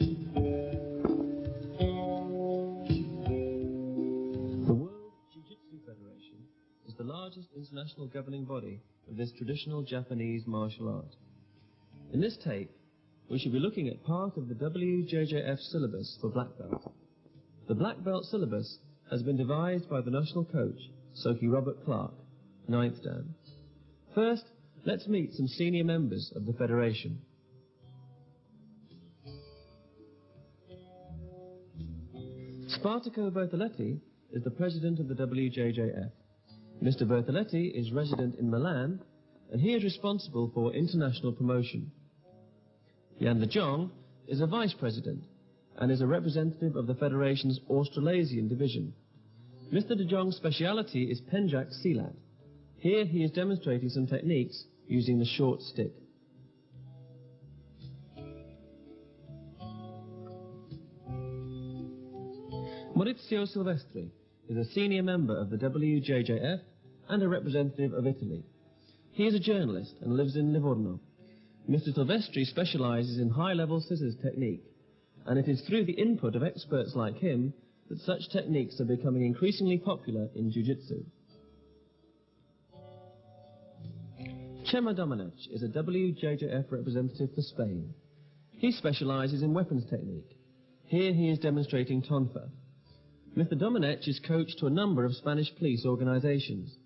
The World Jiu Jitsu Federation is the largest international governing body of this traditional Japanese martial art. In this tape, we shall be looking at part of the WJJF syllabus for black belt. The black belt syllabus has been devised by the national coach, Soki Robert Clark, 9th Dan. First, let's meet some senior members of the federation. Spartaco Bertoletti is the president of the WJJF. Mr. Bertoletti is resident in Milan, and he is responsible for international promotion. Jan de Jong is a vice president and is a representative of the federation's Australasian division. Mr. de Jong's speciality is Penjak Silat. Here he is demonstrating some techniques using the short stick. Maurizio Silvestri is a senior member of the WJJF and a representative of Italy. He is a journalist and lives in Livorno. Mr. Silvestri specializes in high-level scissors technique, and it is through the input of experts like him that such techniques are becoming increasingly popular in Jiu-Jitsu. Chema Domenech is a WJJF representative for Spain. He specializes in weapons technique. Here he is demonstrating tonfa. Mr. Domenech is coach to a number of Spanish police organizations.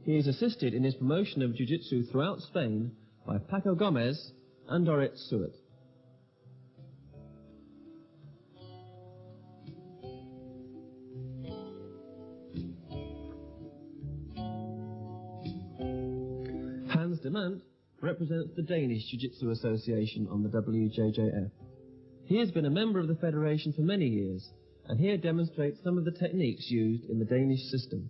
He is assisted in his promotion of Jiu-Jitsu throughout Spain by Paco Gomez and Dorit Suet. Hans de Mant represents the Danish Jiu-Jitsu Association on the WJJF. He has been a member of the federation for many years, and here demonstrates some of the techniques used in the Danish system.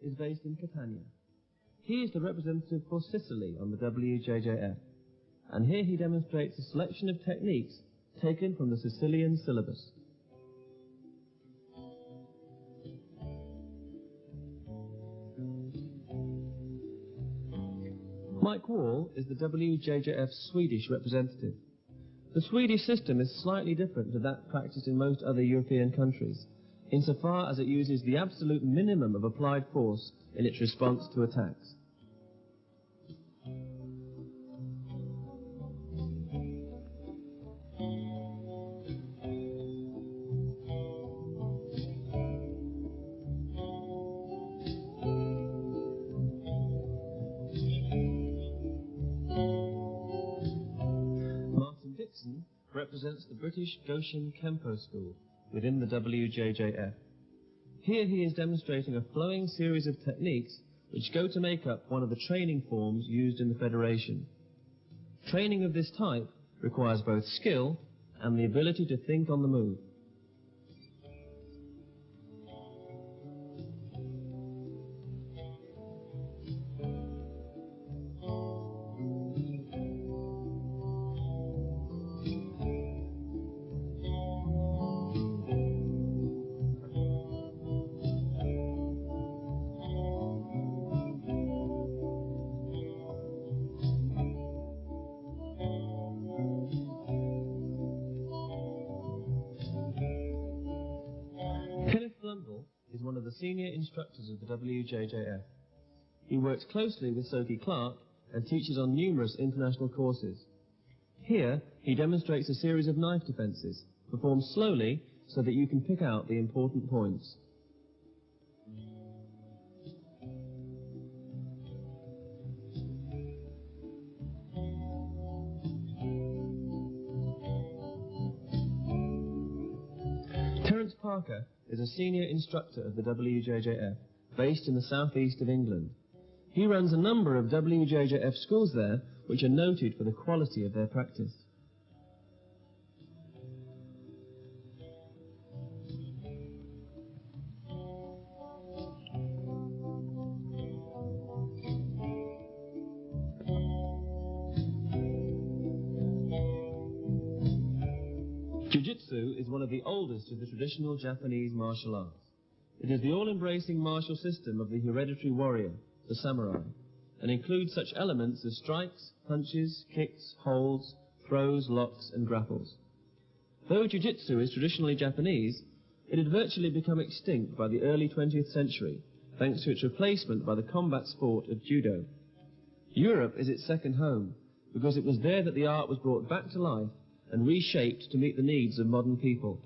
Is based in Catania. He is the representative for Sicily on the WJJF, and here he demonstrates a selection of techniques taken from the Sicilian syllabus. Mike Wall is the WJJF's Swedish representative. The Swedish system is slightly different to that practiced in most other European countries, insofar as it uses the absolute minimum of applied force in its response to attacks. Martin Dixon represents the British Goshen Kempo School within the WJJF. Here he is demonstrating a flowing series of techniques which go to make up one of the training forms used in the Federation. Training of this type requires both skill and the ability to think on the move. Is one of the senior instructors of the WJJF. He works closely with Soki Clark and teaches on numerous international courses. Here, he demonstrates a series of knife defenses, performed slowly so that you can pick out the important points. Terence Parker is a senior instructor of the WJJF, based in the southeast of England. He runs a number of WJJF schools there, which are noted for the quality of their practice. Jiu-Jitsu is one of the oldest of the traditional Japanese martial arts. It is the all-embracing martial system of the hereditary warrior, the samurai, and includes such elements as strikes, punches, kicks, holds, throws, locks, and grapples. Though Jiu-Jitsu is traditionally Japanese, it had virtually become extinct by the early 20th century, thanks to its replacement by the combat sport of Judo. Europe is its second home, because it was there that the art was brought back to life and reshaped to meet the needs of modern people.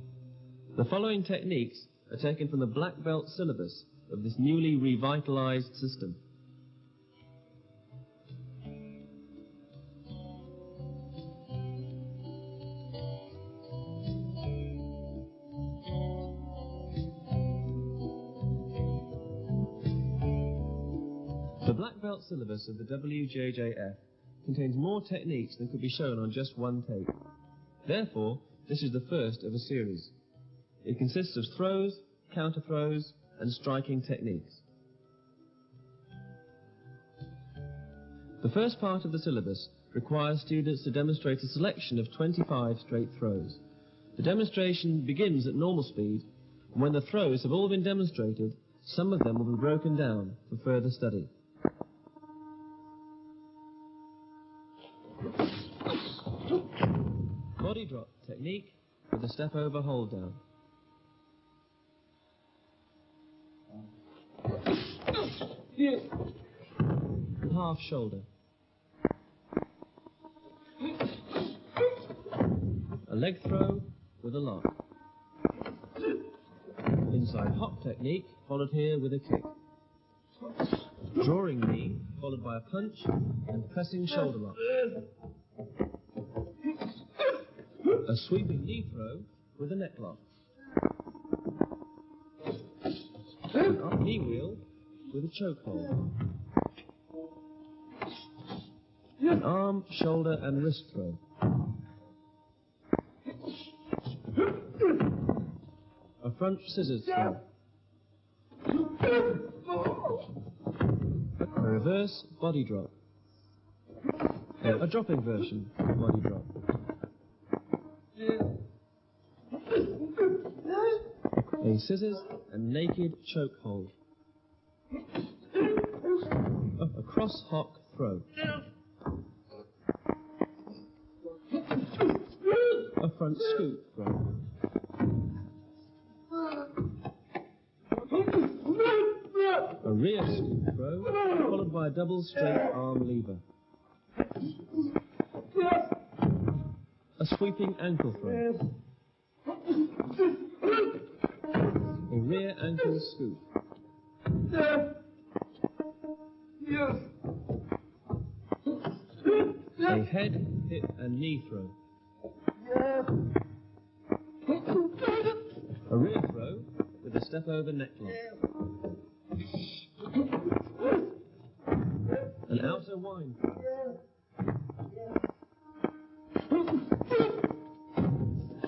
The following techniques are taken from the black belt syllabus of this newly revitalized system. The black belt syllabus of the WJJF contains more techniques than could be shown on just one tape. Therefore, this is the first of a series. It consists of throws, counter throws, and striking techniques. The first part of the syllabus requires students to demonstrate a selection of 25 straight throws. The demonstration begins at normal speed, and when the throws have all been demonstrated, some of them will be broken down for further study. Body drop technique with a step over hold down. Half shoulder. A leg throw with a lock. Inside hop technique followed here with a kick. Drawing knee followed by a punch and pressing shoulder lock. A sweeping knee throw with a neck lock. An up knee wheel with a choke hold. An arm, shoulder and wrist throw. A front scissors throw. A reverse body drop. A dropping version of body drop. A scissors and naked choke hold. A cross hock throw. A front scoop throw. A rear scoop throw, followed by a double straight arm lever. A sweeping ankle throw. A rear ankle scoop. A head, hip and knee throw. A rear throw with a step over neck lock. An outer wind throw.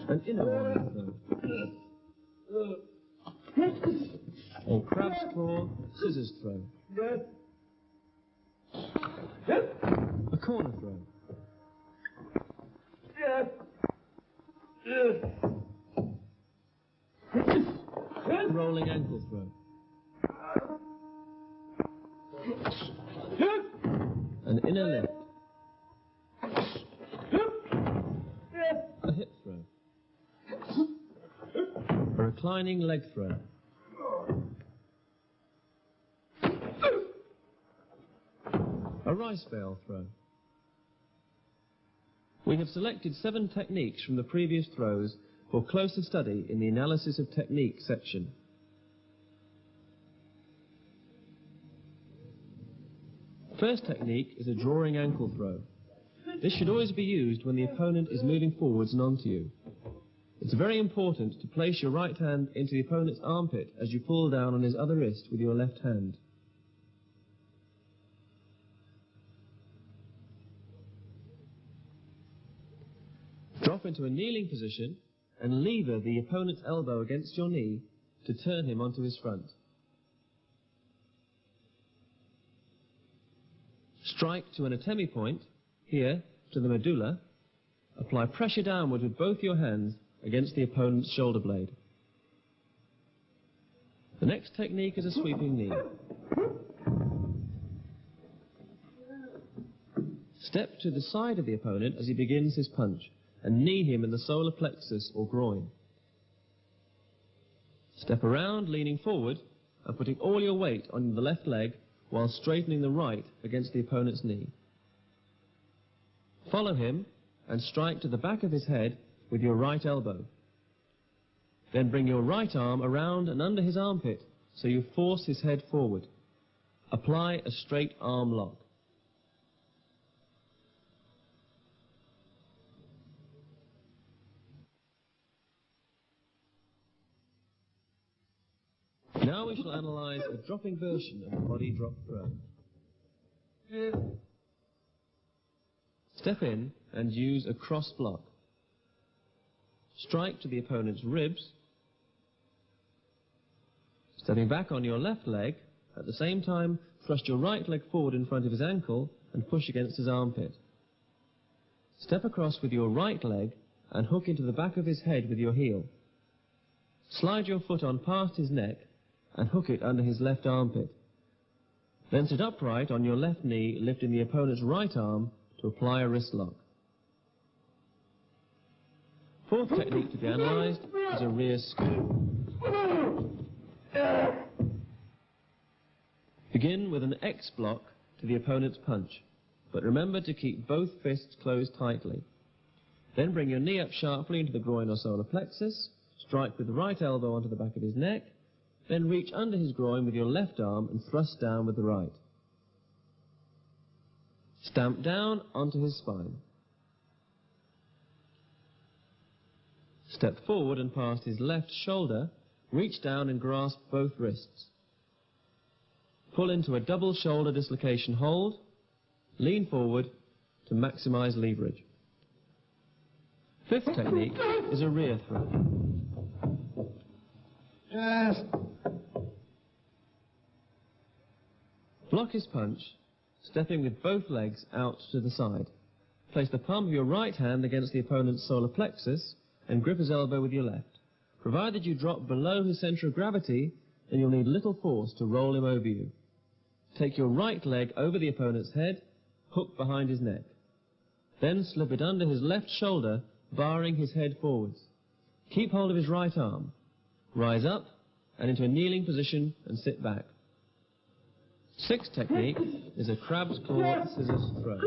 An inner wind throw. A crab's claw scissors throw. A corner throw. Rolling ankle throw. An inner lift. A hip throw. A reclining leg throw. A rice bale throw. We have selected 7 techniques from the previous throws for closer study in the Analysis of Technique section. First technique is a drawing ankle throw. This should always be used when the opponent is moving forwards and onto you. It's very important to place your right hand into the opponent's armpit as you pull down on his other wrist with your left hand. Drop into a kneeling position and lever the opponent's elbow against your knee to turn him onto his front. Strike to an atemi point, here, to the medulla. Apply pressure downward with both your hands against the opponent's shoulder blade. The next technique is a sweeping knee. Step to the side of the opponent as he begins his punch and knee him in the solar plexus or groin. Step around, leaning forward and putting all your weight on the left leg while straightening the right against the opponent's knee. Follow him and strike to the back of his head with your right elbow. Then bring your right arm around and under his armpit so you force his head forward. Apply a straight arm lock. Now we shall analyze a dropping version of the body drop throw. Step in and use a cross block. Strike to the opponent's ribs. Stepping back on your left leg, at the same time thrust your right leg forward in front of his ankle and push against his armpit. Step across with your right leg and hook into the back of his head with your heel. Slide your foot on past his neck and hook it under his left armpit. Then sit upright on your left knee, lifting the opponent's right arm to apply a wrist lock. Fourth technique to be analysed is a rear scoop. Begin with an X block to the opponent's punch, but remember to keep both fists closed tightly. Then bring your knee up sharply into the groin or solar plexus, strike with the right elbow onto the back of his neck, then reach under his groin with your left arm and thrust down with the right. Stamp down onto his spine. Step forward and past his left shoulder, reach down and grasp both wrists. Pull into a double shoulder dislocation hold, lean forward to maximize leverage. Fifth technique is a rear throw. Block his punch, stepping with both legs out to the side. Place the palm of your right hand against the opponent's solar plexus and grip his elbow with your left. Provided you drop below his center of gravity, then you'll need little force to roll him over you. Take your right leg over the opponent's head, hook behind his neck. Then slip it under his left shoulder, barring his head forwards. Keep hold of his right arm. Rise up and into a kneeling position and sit back. Sixth technique is a crab's claw scissors throw.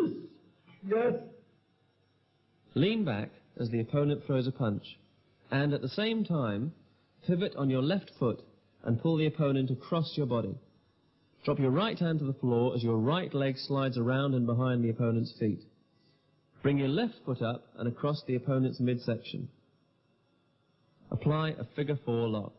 Yes. Lean back as the opponent throws a punch, and at the same time, pivot on your left foot and pull the opponent across your body. Drop your right hand to the floor as your right leg slides around and behind the opponent's feet. Bring your left foot up and across the opponent's midsection. Apply a figure 4 lock.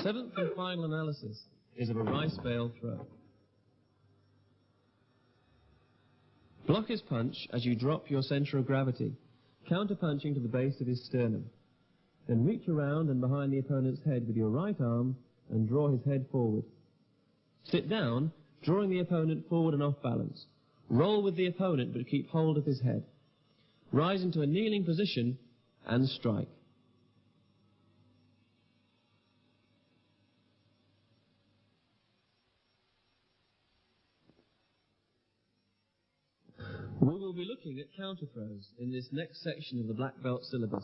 Seventh and final analysis is of a rice bale throw. Block his punch as you drop your center of gravity, counter-punching to the base of his sternum. Then reach around and behind the opponent's head with your right arm and draw his head forward. Sit down, drawing the opponent forward and off balance. Roll with the opponent but keep hold of his head. Rise into a kneeling position and strike. We will be looking at counter throws in this next section of the black belt syllabus.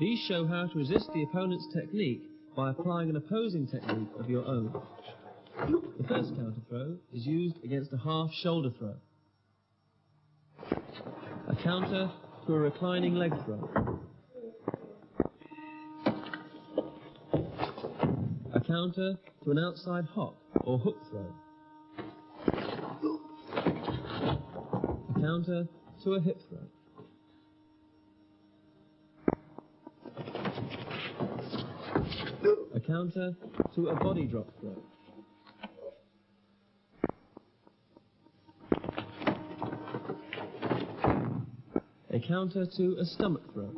These show how to resist the opponent's technique by applying an opposing technique of your own. The first counter throw is used against a half shoulder throw. A counter to a reclining leg throw. A counter to an outside hop or hook throw. A counter to a hip throw. A counter to a body drop throw. A counter to a stomach throw.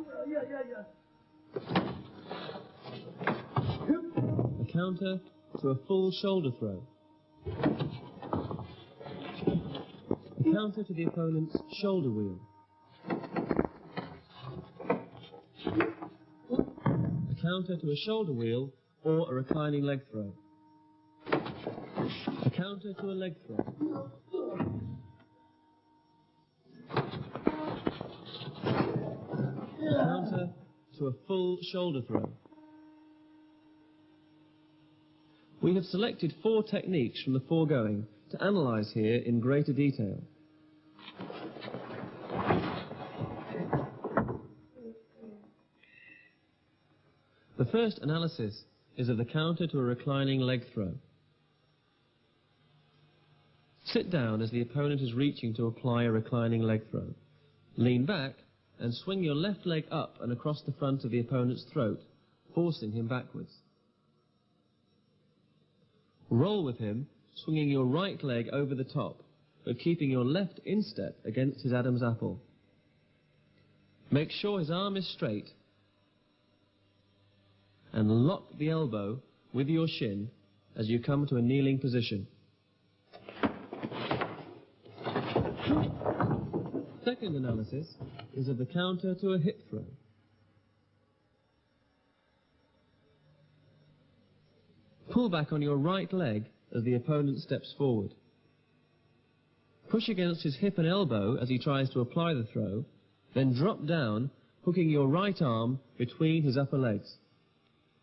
A counter to a full shoulder throw. counter to the opponent's shoulder wheel. A counter to a shoulder wheel or a reclining leg throw. A counter to a leg throw. A counter to a full shoulder throw. We have selected 4 techniques from the foregoing to analyse here in greater detail. The first analysis is of the counter to a reclining leg throw. Sit down as the opponent is reaching to apply a reclining leg throw. Lean back and swing your left leg up and across the front of the opponent's throat, forcing him backwards. Roll with him, swinging your right leg over the top, but keeping your left instep against his Adam's apple. Make sure his arm is straight and lock the elbow with your shin as you come to a kneeling position. Second analysis is of the counter to a hip throw. Pull back on your right leg as the opponent steps forward. Push against his hip and elbow as he tries to apply the throw, then drop down, hooking your right arm between his upper legs.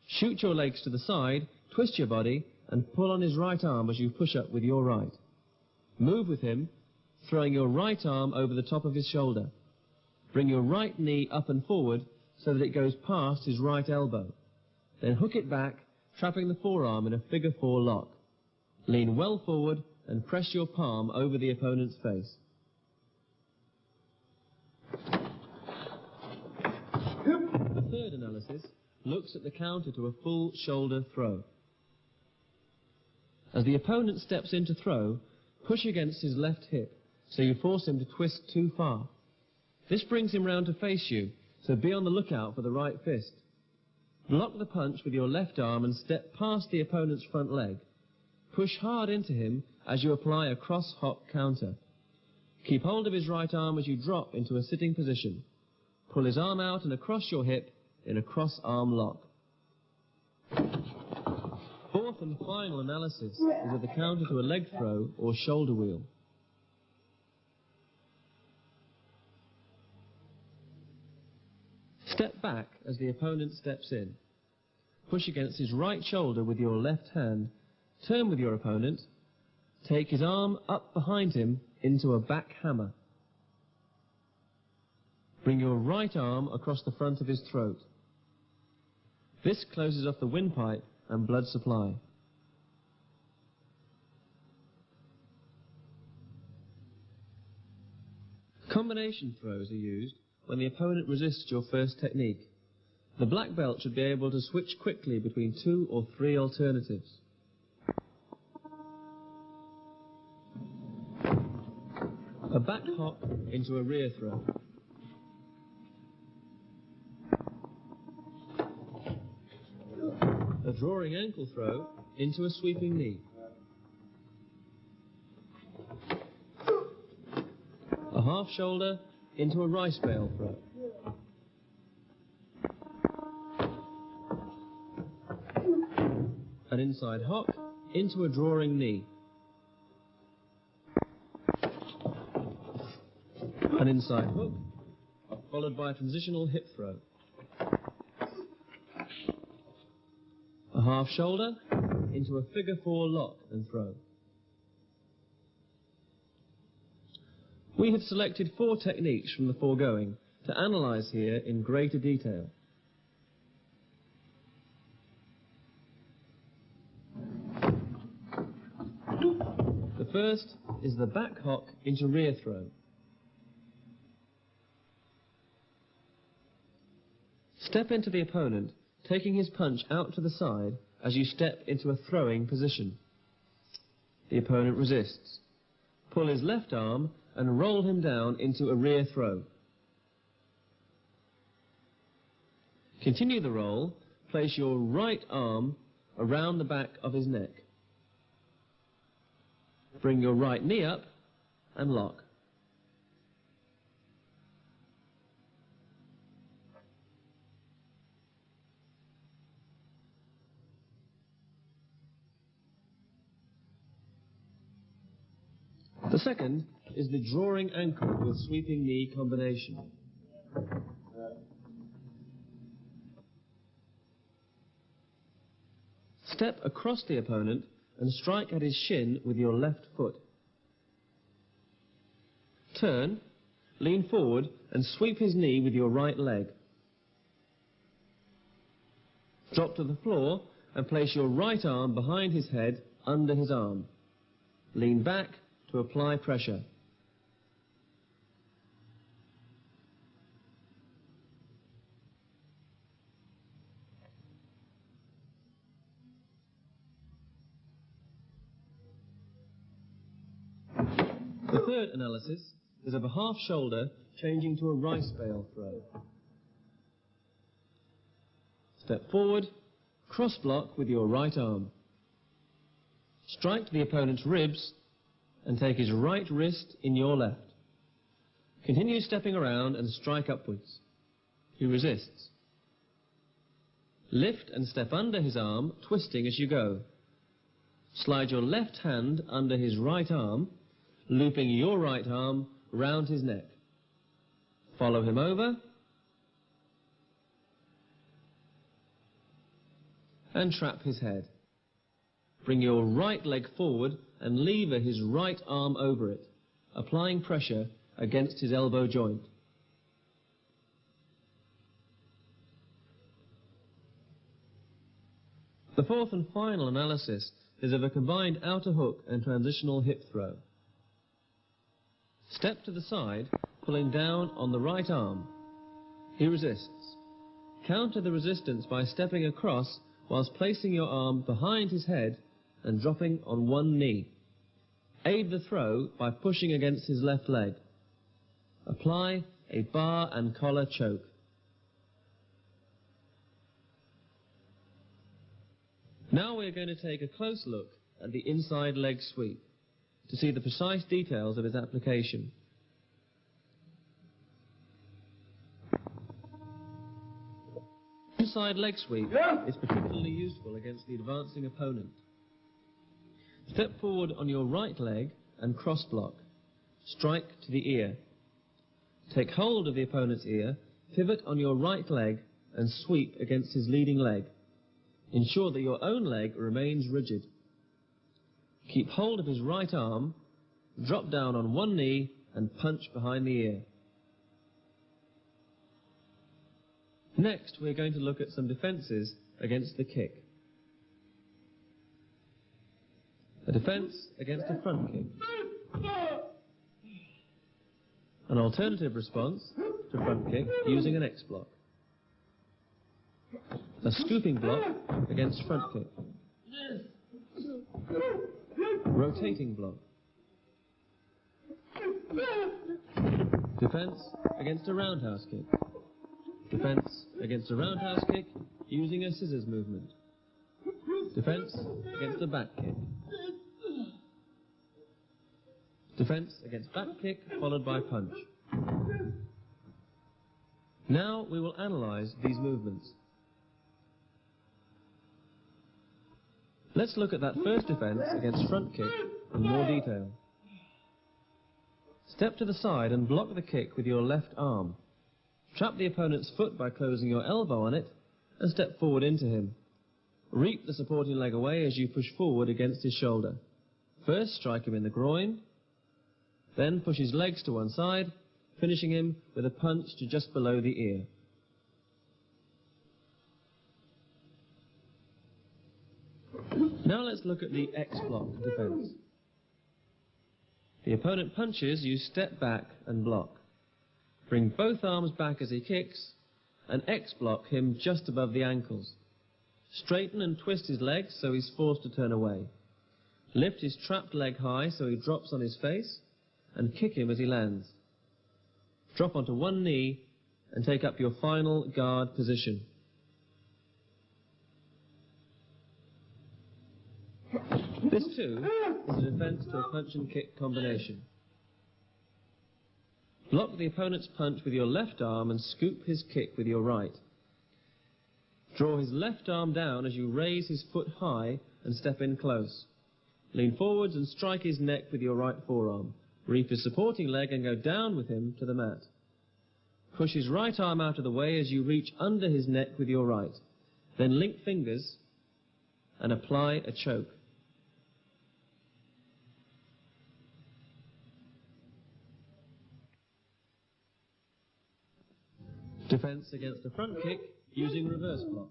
Shoot your legs to the side, twist your body, and pull on his right arm as you push up with your right. Move with him, throwing your right arm over the top of his shoulder. Bring your right knee up and forward so that it goes past his right elbow. Then hook it back, trapping the forearm in a figure 4 lock. Lean well forward and press your palm over the opponent's face. The third analysis looks at the counter to a full shoulder throw. As the opponent steps in to throw, push against his left hip so you force him to twist too far. This brings him round to face you, so be on the lookout for the right fist. Block the punch with your left arm and step past the opponent's front leg. Push hard into him as you apply a cross-hop counter. Keep hold of his right arm as you drop into a sitting position. Pull his arm out and across your hip in a cross-arm lock. Fourth and final analysis is of the counter to a leg throw or shoulder wheel. Step back as the opponent steps in. Push against his right shoulder with your left hand. Turn with your opponent. Take his arm up behind him into a back hammer. Bring your right arm across the front of his throat. This closes off the windpipe and blood supply. Combination throws are used when the opponent resists your first technique. The black belt should be able to switch quickly between 2 or 3 alternatives. A back hop into a rear throw. A drawing ankle throw into a sweeping knee. A half shoulder into a rice bale throw. An inside hock into a drawing knee. An inside hook, followed by a transitional hip throw. A half shoulder into a figure 4 lock and throw. We have selected 4 techniques from the foregoing to analyse here in greater detail. The first is the back hock into rear throw. Step into the opponent, taking his punch out to the side as you step into a throwing position. The opponent resists. Pull his left arm and roll him down into a rear throw. Continue the roll. Place your right arm around the back of his neck. Bring your right knee up and lock. The second is the drawing ankle with sweeping knee combination. Step across the opponent and strike at his shin with your left foot. Turn, lean forward and sweep his knee with your right leg. Drop to the floor and place your right arm behind his head under his arm. Lean back to apply pressure. The third analysis is of a half shoulder changing to a rice bale throw. Step forward, cross block with your right arm. Strike to the opponent's ribs and take his right wrist in your left. Continue stepping around and strike upwards. He resists. Lift and step under his arm, twisting as you go. Slide your left hand under his right arm, looping your right arm round his neck. Follow him over and trap his head. Bring your right leg forward and lever his right arm over it, applying pressure against his elbow joint. The fourth and final analysis is of a combined outer hook and transitional hip throw. Step to the side, pulling down on the right arm. He resists. Counter the resistance by stepping across whilst placing your arm behind his head and dropping on one knee. Aid the throw by pushing against his left leg. Apply a bar and collar choke. Now we are going to take a close look at the inside leg sweep to see the precise details of its application. Inside leg sweep is particularly useful against the advancing opponent. Step forward on your right leg and cross block. Strike to the ear. Take hold of the opponent's ear, pivot on your right leg and sweep against his leading leg. Ensure that your own leg remains rigid. Keep hold of his right arm, drop down on one knee and punch behind the ear. Next, we're going to look at some defences against the kick. A defence against a front kick. An alternative response to front kick using an X block. A scooping block against front kick. Rotating block. Defense against a roundhouse kick. Defense against a roundhouse kick using a scissors movement. Defense against a back kick. Defense against back kick followed by punch. Now we will analyze these movements. Let's look at that first defense against front kick in more detail. Step to the side and block the kick with your left arm. Trap the opponent's foot by closing your elbow on it and step forward into him. Reap the supporting leg away as you push forward against his shoulder. First strike him in the groin, then push his legs to one side, finishing him with a punch to just below the ear. Now let's look at the X block defense. The opponent punches, you step back and block. Bring both arms back as he kicks and X block him just above the ankles. Straighten and twist his legs so he's forced to turn away. Lift his trapped leg high so he drops on his face and kick him as he lands. Drop onto one knee and take up your final guard position. This too is a defense to a punch and kick combination. Block the opponent's punch with your left arm and scoop his kick with your right. Draw his left arm down as you raise his foot high and step in close. Lean forwards and strike his neck with your right forearm. reef his supporting leg and go down with him to the mat. Push his right arm out of the way as you reach under his neck with your right. Then link fingers and apply a choke. Defense against a front kick using reverse block.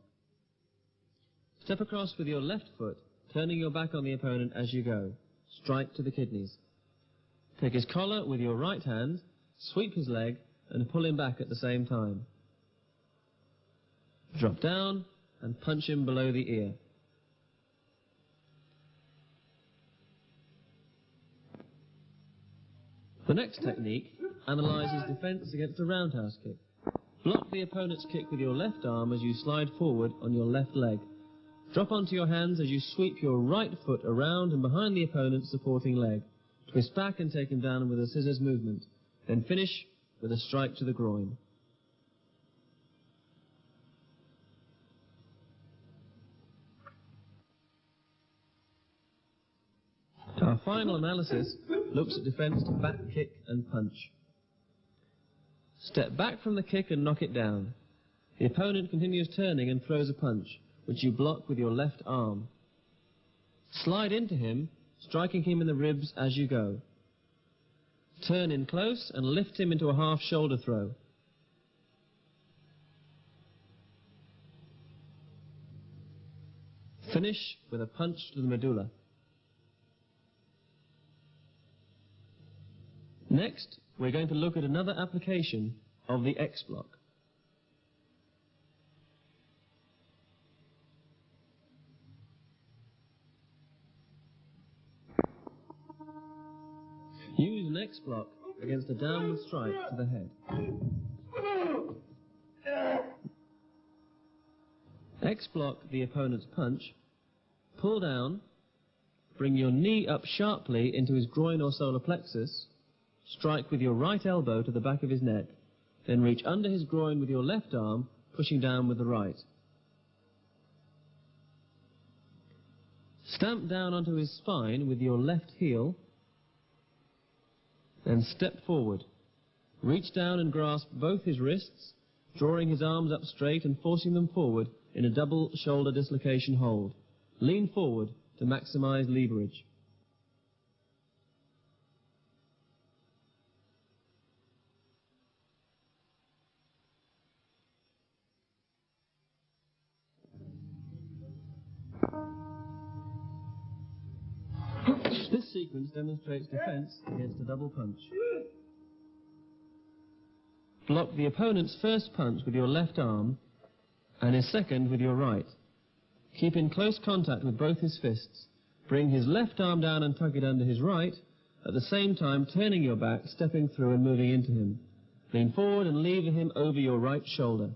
Step across with your left foot, turning your back on the opponent as you go. Strike to the kidneys. Take his collar with your right hand, sweep his leg, and pull him back at the same time. Drop down and punch him below the ear. The next technique analyzes defense against a roundhouse kick. Block the opponent's kick with your left arm as you slide forward on your left leg. Drop onto your hands as you sweep your right foot around and behind the opponent's supporting leg. Twist back and take him down with a scissors movement. Then finish with a strike to the groin. Our final analysis looks at defense to back kick and punch. Step back from the kick and knock it down. The opponent continues turning and throws a punch, which you block with your left arm. Slide into him, striking him in the ribs as you go. Turn in close and lift him into a half shoulder throw. Finish with a punch to the medulla. Next, we're going to look at another application of the X block. Use an X block against a downward strike to the head. X block the opponent's punch, pull down, bring your knee up sharply into his groin or solar plexus, strike with your right elbow to the back of his neck, then reach under his groin with your left arm, pushing down with the right. Stamp down onto his spine with your left heel, then step forward. Reach down and grasp both his wrists, drawing his arms up straight and forcing them forward in a double shoulder dislocation hold. Lean forward to maximize leverage. This sequence demonstrates defense against a double punch. Block the opponent's first punch with your left arm and his second with your right. Keep in close contact with both his fists. Bring his left arm down and tuck it under his right, at the same time turning your back, stepping through and moving into him. Lean forward and lever him over your right shoulder.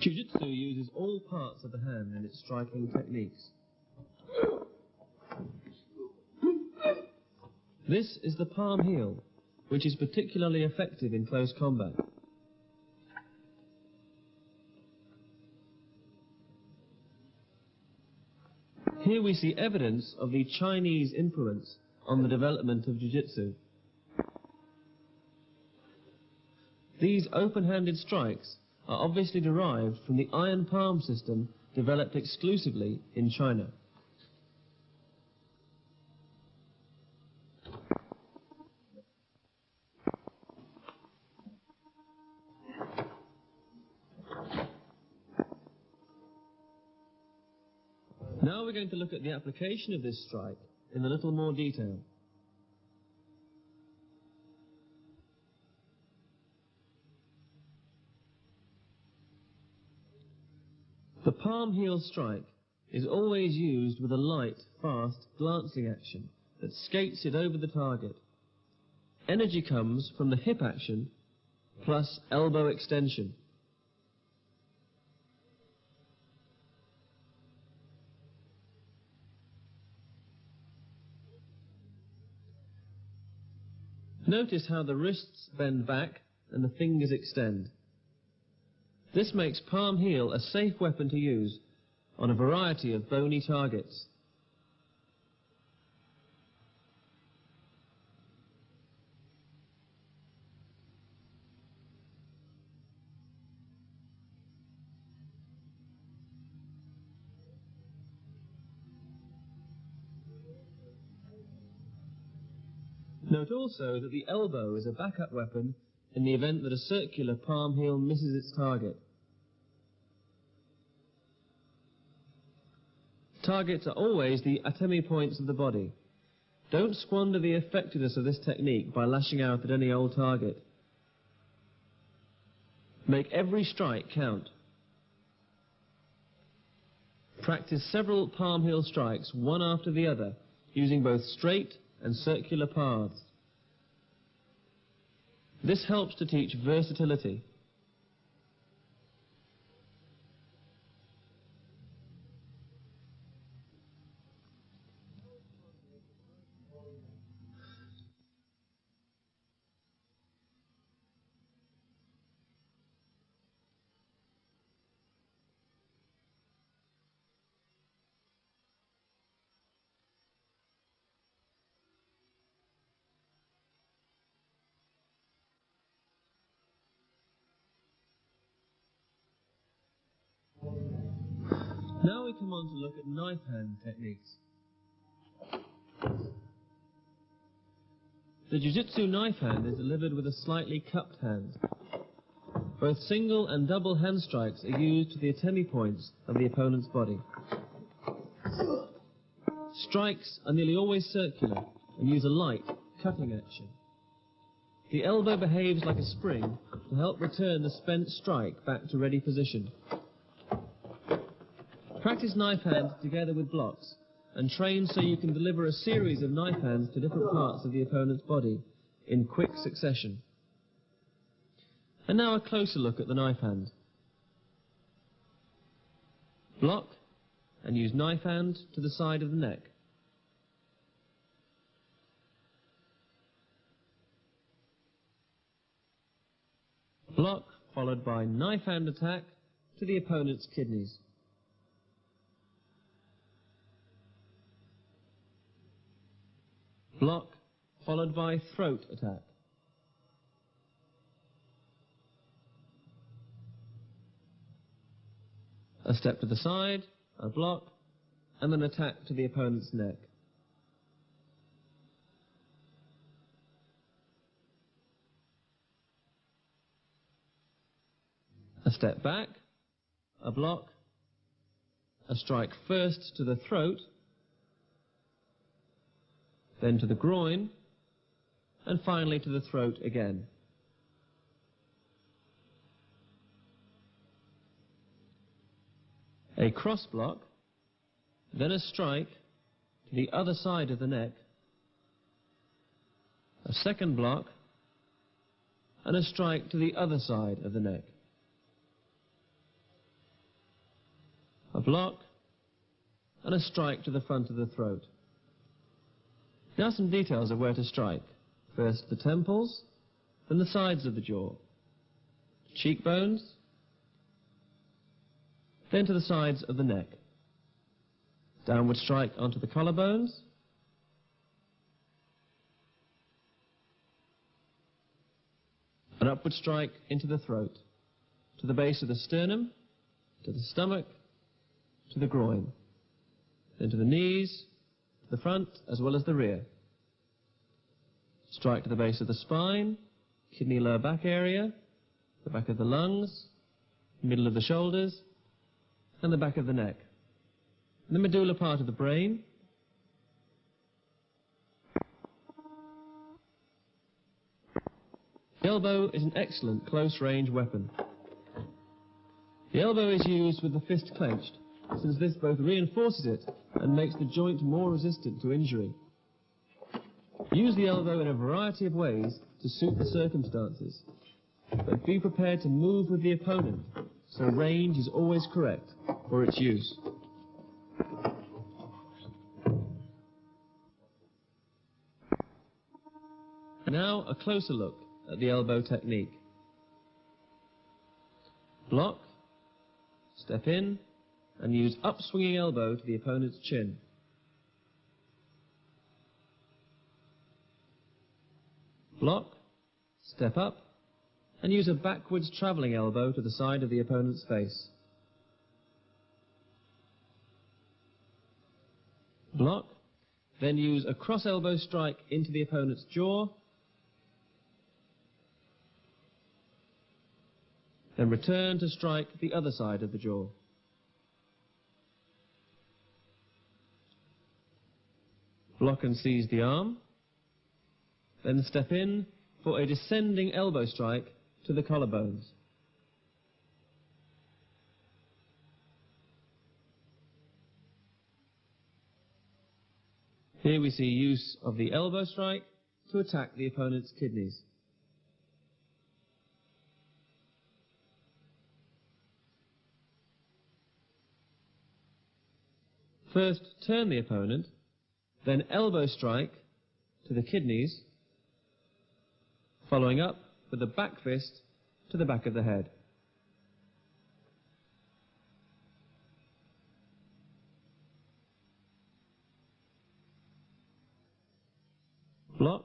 Jiu Jitsu uses all parts of the hand in its striking techniques. This is the palm heel, which is particularly effective in close combat. Here we see evidence of the Chinese influence on the development of Jiu Jitsu. These open-handed strikes are obviously derived from the iron palm system developed exclusively in China. Now we're going to look at the application of this strike in a little more detail. The palm heel strike is always used with a light, fast, glancing action that skates it over the target. Energy comes from the hip action plus elbow extension. Notice how the wrists bend back and the fingers extend. This makes palm heel a safe weapon to use on a variety of bony targets. Note also that the elbow is a backup weapon in the event that a circular palm heel misses its target. Targets are always the atemi points of the body. Don't squander the effectiveness of this technique by lashing out at any old target. Make every strike count. Practice several palm heel strikes, one after the other, using both straight and circular paths. This helps to teach versatility. Now we come on to look at knife hand techniques. The Jiu Jitsu knife hand is delivered with a slightly cupped hand. Both single and double hand strikes are used to the atemi points of the opponent's body. Strikes are nearly always circular and use a light, cutting action. The elbow behaves like a spring to help return the spent strike back to ready position. Practice knife hands together with blocks and train so you can deliver a series of knife hands to different parts of the opponent's body in quick succession. And now a closer look at the knife hand. Block and use knife hand to the side of the neck. Block followed by knife hand attack to the opponent's kidneys. Block followed by throat attack. A step to the side, a block, and an attack to the opponent's neck. A step back, a block, a strike first to the throat, then to the groin, and finally to the throat again. A cross block, then a strike to the other side of the neck, a second block, and a strike to the other side of the neck. A block, and a strike to the front of the throat. Now some details of where to strike. First the temples, then the sides of the jaw, cheekbones, then to the sides of the neck. Downward strike onto the collarbones, an upward strike into the throat, to the base of the sternum, to the stomach, to the groin, then to the knees, to the front as well as the rear. Strike to the base of the spine, kidney lower back area, the back of the lungs, middle of the shoulders, and the back of the neck. The medulla part of the brain. The elbow is an excellent close-range weapon. The elbow is used with the fist clenched, since this both reinforces it and makes the joint more resistant to injury. Use the elbow in a variety of ways to suit the circumstances. but be prepared to move with the opponent, so range is always correct for its use. Now a closer look at the elbow technique. Block, step in, and use upswinging elbow to the opponent's chin. Block, step up, and use a backwards travelling elbow to the side of the opponent's face. Block, then use a cross elbow strike into the opponent's jaw, then return to strike the other side of the jaw. Block and seize the arm, then step in for a descending elbow strike to the collarbones. Here we see use of the elbow strike to attack the opponent's kidneys. First turn the opponent, then elbow strike to the kidneys, following up with a back fist to the back of the head. Block,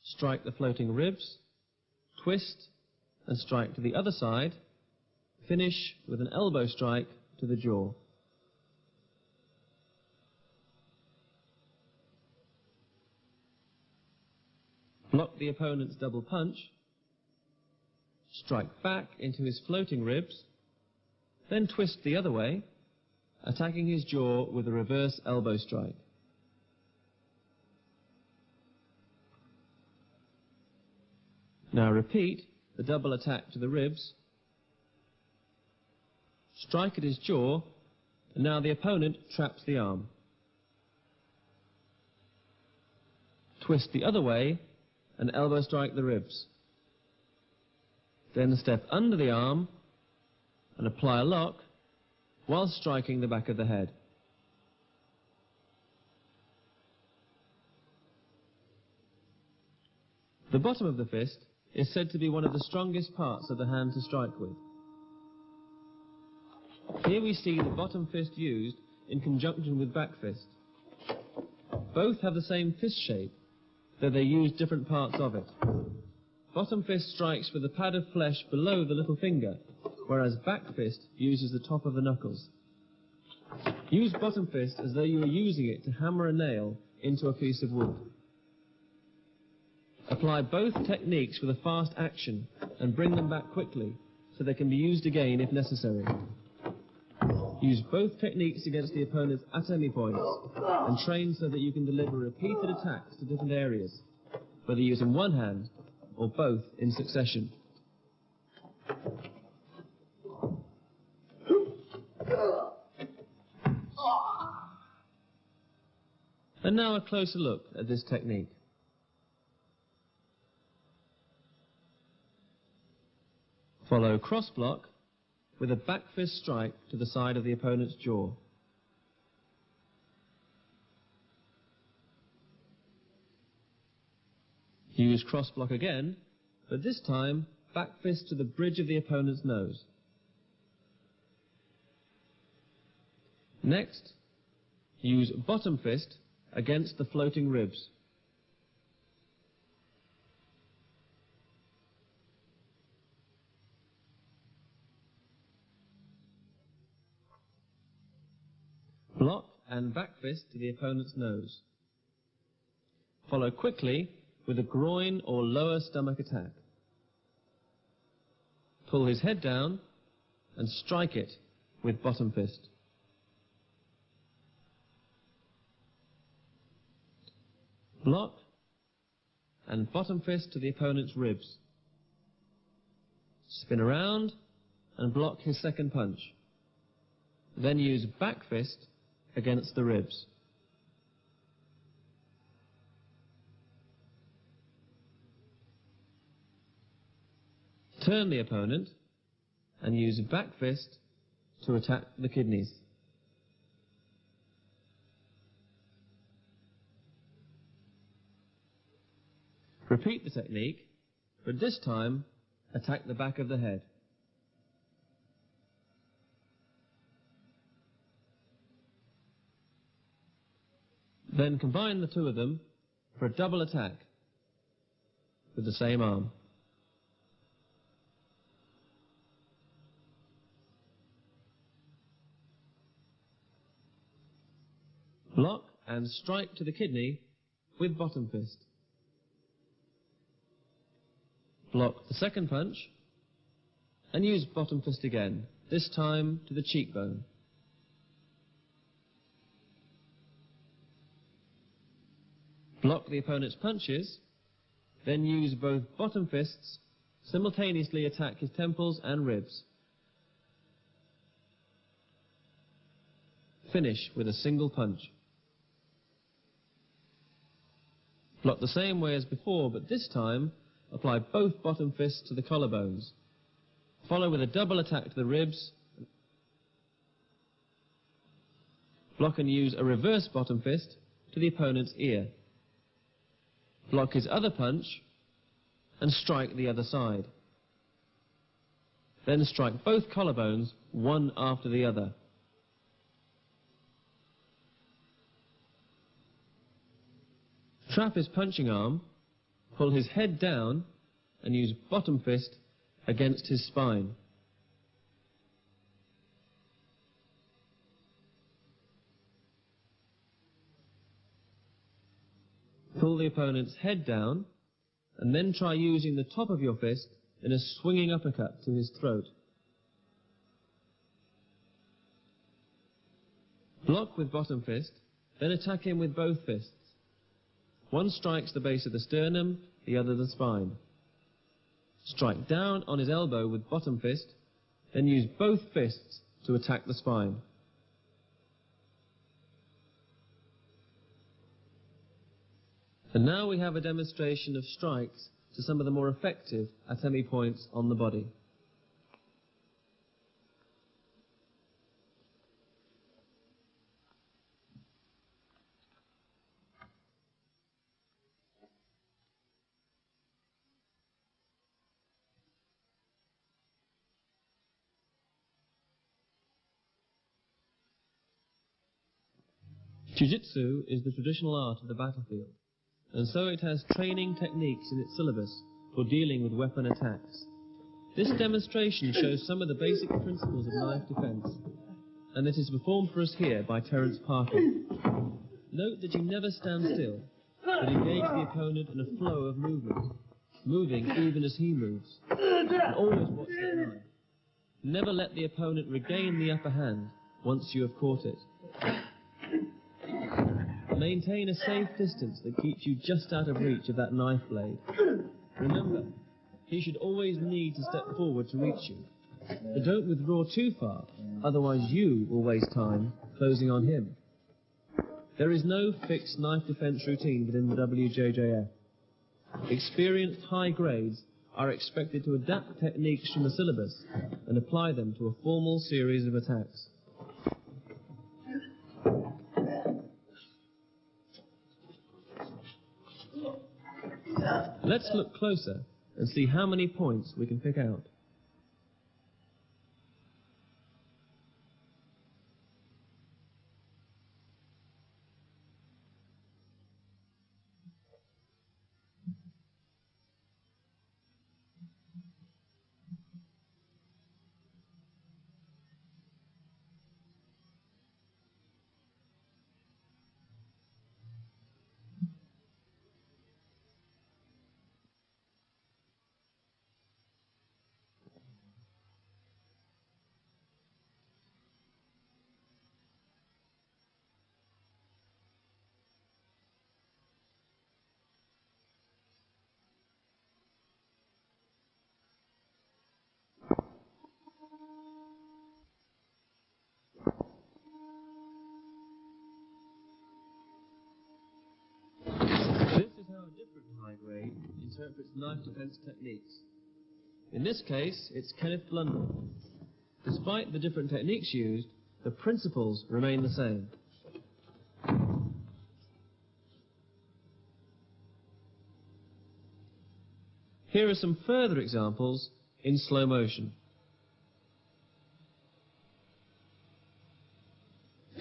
strike the floating ribs, twist and strike to the other side, finish with an elbow strike to the jaw. Block the opponent's double punch, strike back into his floating ribs, then twist the other way, attacking his jaw with a reverse elbow strike. Now repeat the double attack to the ribs, strike at his jaw, and now the opponent traps the arm. Twist the other way and elbow strike the ribs. Then step under the arm and apply a lock while striking the back of the head. The bottom of the fist is said to be one of the strongest parts of the hand to strike with. Here we see the bottom fist used in conjunction with back fist. Both have the same fist shape, though they use different parts of it. Bottom fist strikes with a pad of flesh below the little finger, whereas back fist uses the top of the knuckles. Use bottom fist as though you were using it to hammer a nail into a piece of wood. Apply both techniques with a fast action and bring them back quickly so they can be used again if necessary. Use both techniques against the opponent's at-enemy points and train so that you can deliver repeated attacks to different areas, whether using one hand or both in succession. And now a closer look at this technique. Follow cross block with a back fist strike to the side of the opponent's jaw. Use cross block again, but this time back fist to the bridge of the opponent's nose. Next, use bottom fist against the floating ribs. Block and back fist to the opponent's nose. Follow quickly with a groin or lower stomach attack. Pull his head down and strike it with bottom fist. Block and bottom fist to the opponent's ribs. Spin around and block his second punch. Then use back fist against the ribs. Turn the opponent and use back fist to attack the kidneys. Repeat the technique, but this time attack the back of the head. Then combine the two of them for a double attack with the same arm. Block and strike to the kidney with bottom fist. Block the second punch and use bottom fist again, this time to the cheekbone. Block the opponent's punches, then use both bottom fists, simultaneously attack his temples and ribs. Finish with a single punch. Block the same way as before, but this time apply both bottom fists to the collarbones. Follow with a double attack to the ribs. Block and use a reverse bottom fist to the opponent's ear. Block his other punch and strike the other side. Then strike both collarbones, one after the other. Trap his punching arm, pull his head down and use bottom fist against his spine. Pull the opponent's head down and then try using the top of your fist in a swinging uppercut to his throat. Block with bottom fist, then attack him with both fists. One strikes the base of the sternum, the other the spine. Strike down on his elbow with bottom fist, then use both fists to attack the spine. And now we have a demonstration of strikes to some of the more effective atemi points on the body. Jiu Jitsu is the traditional art of the battlefield, and so it has training techniques in its syllabus for dealing with weapon attacks. This demonstration shows some of the basic principles of knife defense, and it is performed for us here by Terence Parker. Note that you never stand still, but engage the opponent in a flow of movement, moving even as he moves, and always watch that knife. Never let the opponent regain the upper hand once you have caught it. Maintain a safe distance that keeps you just out of reach of that knife blade. Remember, he should always need to step forward to reach you. But don't withdraw too far, otherwise you will waste time closing on him. There is no fixed knife defense routine within the WJJF. Experienced high grades are expected to adapt techniques from the syllabus and apply them to a formal series of attacks. Let's look closer and see how many points we can pick out. This is how a different high grade interprets knife defense techniques. In this case, it's Kenneth Blunder. Despite the different techniques used, the principles remain the same. Here are some further examples in slow motion.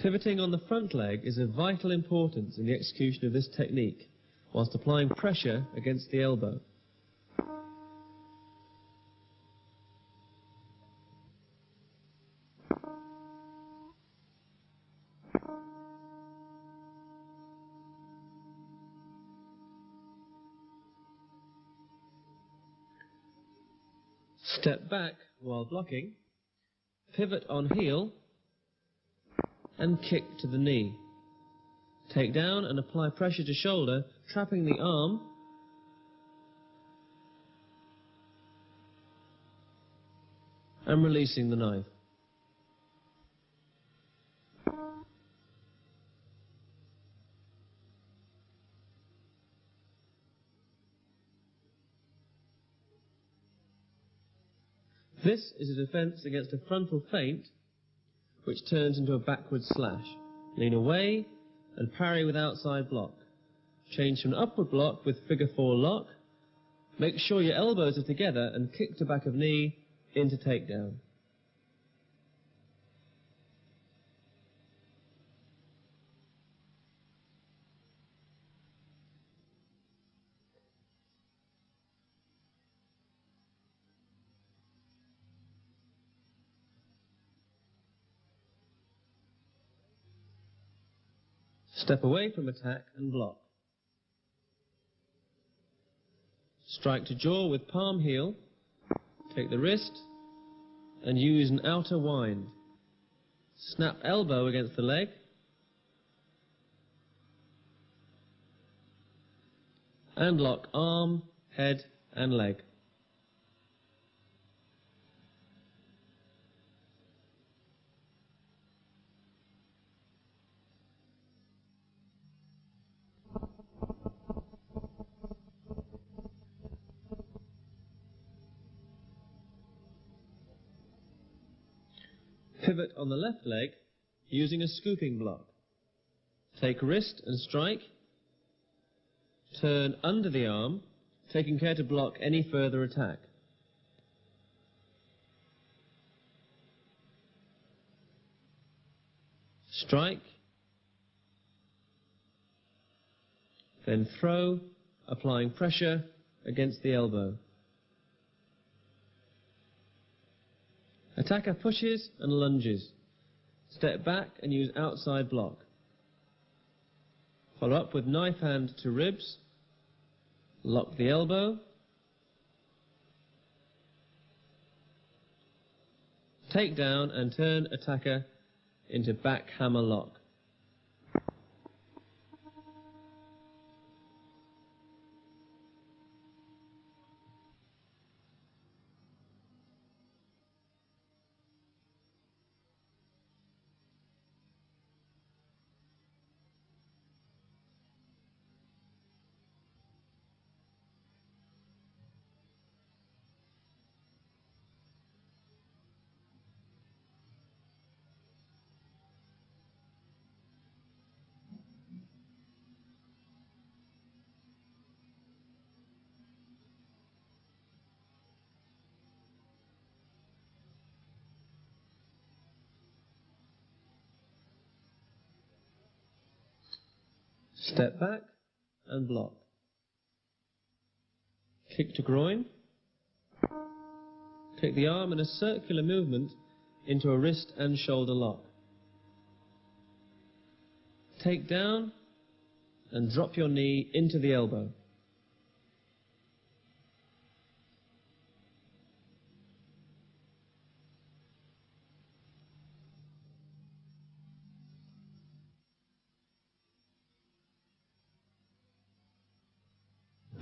Pivoting on the front leg is of vital importance in the execution of this technique, whilst applying pressure against the elbow. Step back while blocking, pivot on heel, and kick to the knee. Take down and apply pressure to shoulder, trapping the arm, and releasing the knife. This is a defense against a frontal feint, which turns into a backward slash. Lean away and parry with outside block. Change to an upward block with figure 4 lock. Make sure your elbows are together and kick to back of knee into takedown. Step away from attack and block. Strike to jaw with palm heel, take the wrist and use an outer wind. Snap elbow against the leg, and lock arm, head and leg. Pivot on the left leg using a scooping block. Take wrist and strike. Turn under the arm, taking care to block any further attack. Strike. Then throw, applying pressure against the elbow. Attacker pushes and lunges. Step back and use outside block. Follow up with knife hand to ribs. Lock the elbow. Take down and turn attacker into back hammer lock. Step back and block. Kick to groin. Take the arm in a circular movement into a wrist and shoulder lock. Take down and drop your knee into the elbow.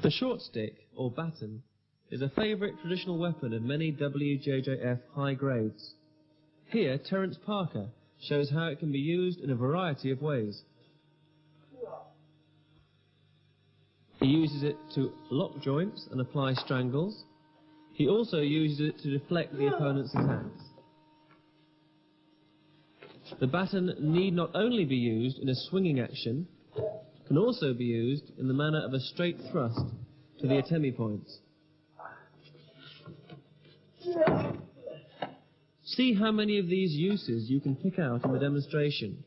The short stick, or baton, is a favourite traditional weapon of many WJJF high grades. Here, Terence Parker shows how it can be used in a variety of ways. He uses it to lock joints and apply strangles. He He also uses it to deflect the opponent's attacks. The baton need not only be used in a swinging action, can also be used in the manner of a straight thrust to the atemi points. See how many of these uses you can pick out in the demonstration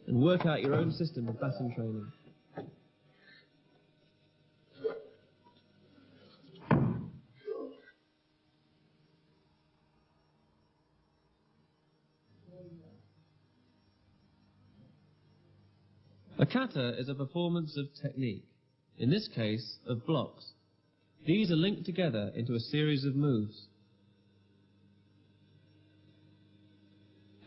and work out your own system of baton training. A kata is a performance of technique, in this case of blocks. These are linked together into a series of moves.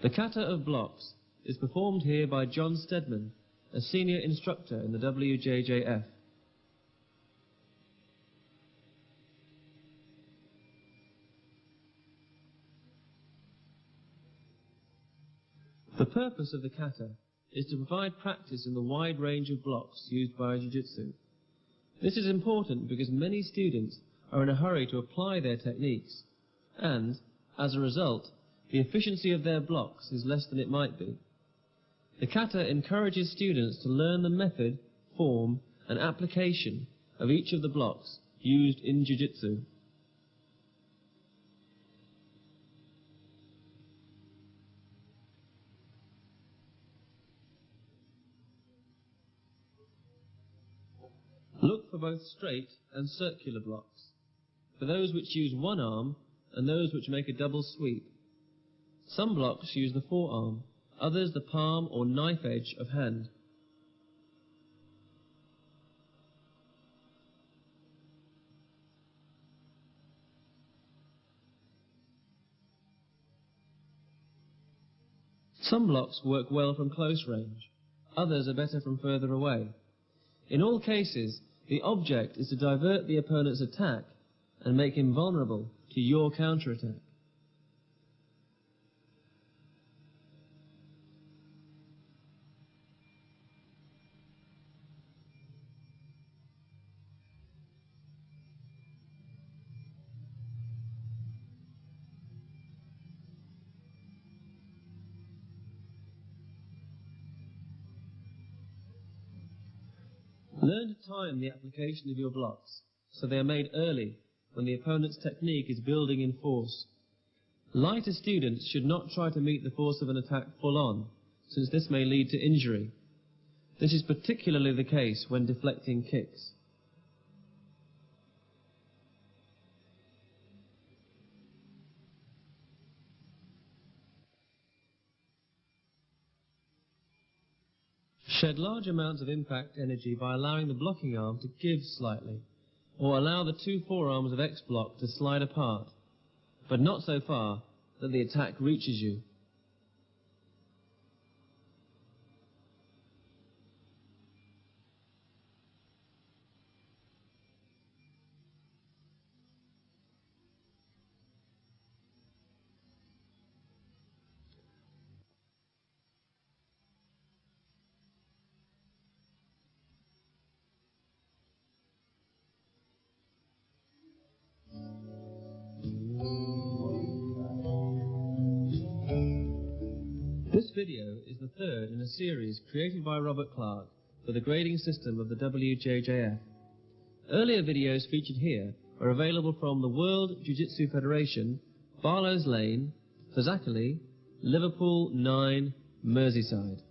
The kata of blocks is performed here by John Stedman, a senior instructor in the WJJF. The purpose of the kata is to provide practice in the wide range of blocks used by Jiu Jitsu. This is important because many students are in a hurry to apply their techniques, and, as a result, the efficiency of their blocks is less than it might be. The kata encourages students to learn the method, form, and application of each of the blocks used in Jiu Jitsu. Look for both straight and circular blocks, for those which use one arm and those which make a double sweep. Some blocks use the forearm, others the palm or knife edge of hand. Some blocks work well from close range, others are better from further away. In all cases, the object is to divert the opponent's attack and make him vulnerable to your counterattack. Learn to time the application of your blocks so they are made early when the opponent's technique is building in force. Lighter students should not try to meet the force of an attack full on, since this may lead to injury. This is particularly the case when deflecting kicks. Shed large amounts of impact energy by allowing the blocking arm to give slightly, or allow the two forearms of X block to slide apart, but not so far that the attack reaches you. This video is the third in a series created by Robert Clark for the grading system of the WJJF. Earlier videos featured here are available from the World Jiu Jitsu Federation, Barlow's Lane, Fazakerley, Liverpool 9, Merseyside.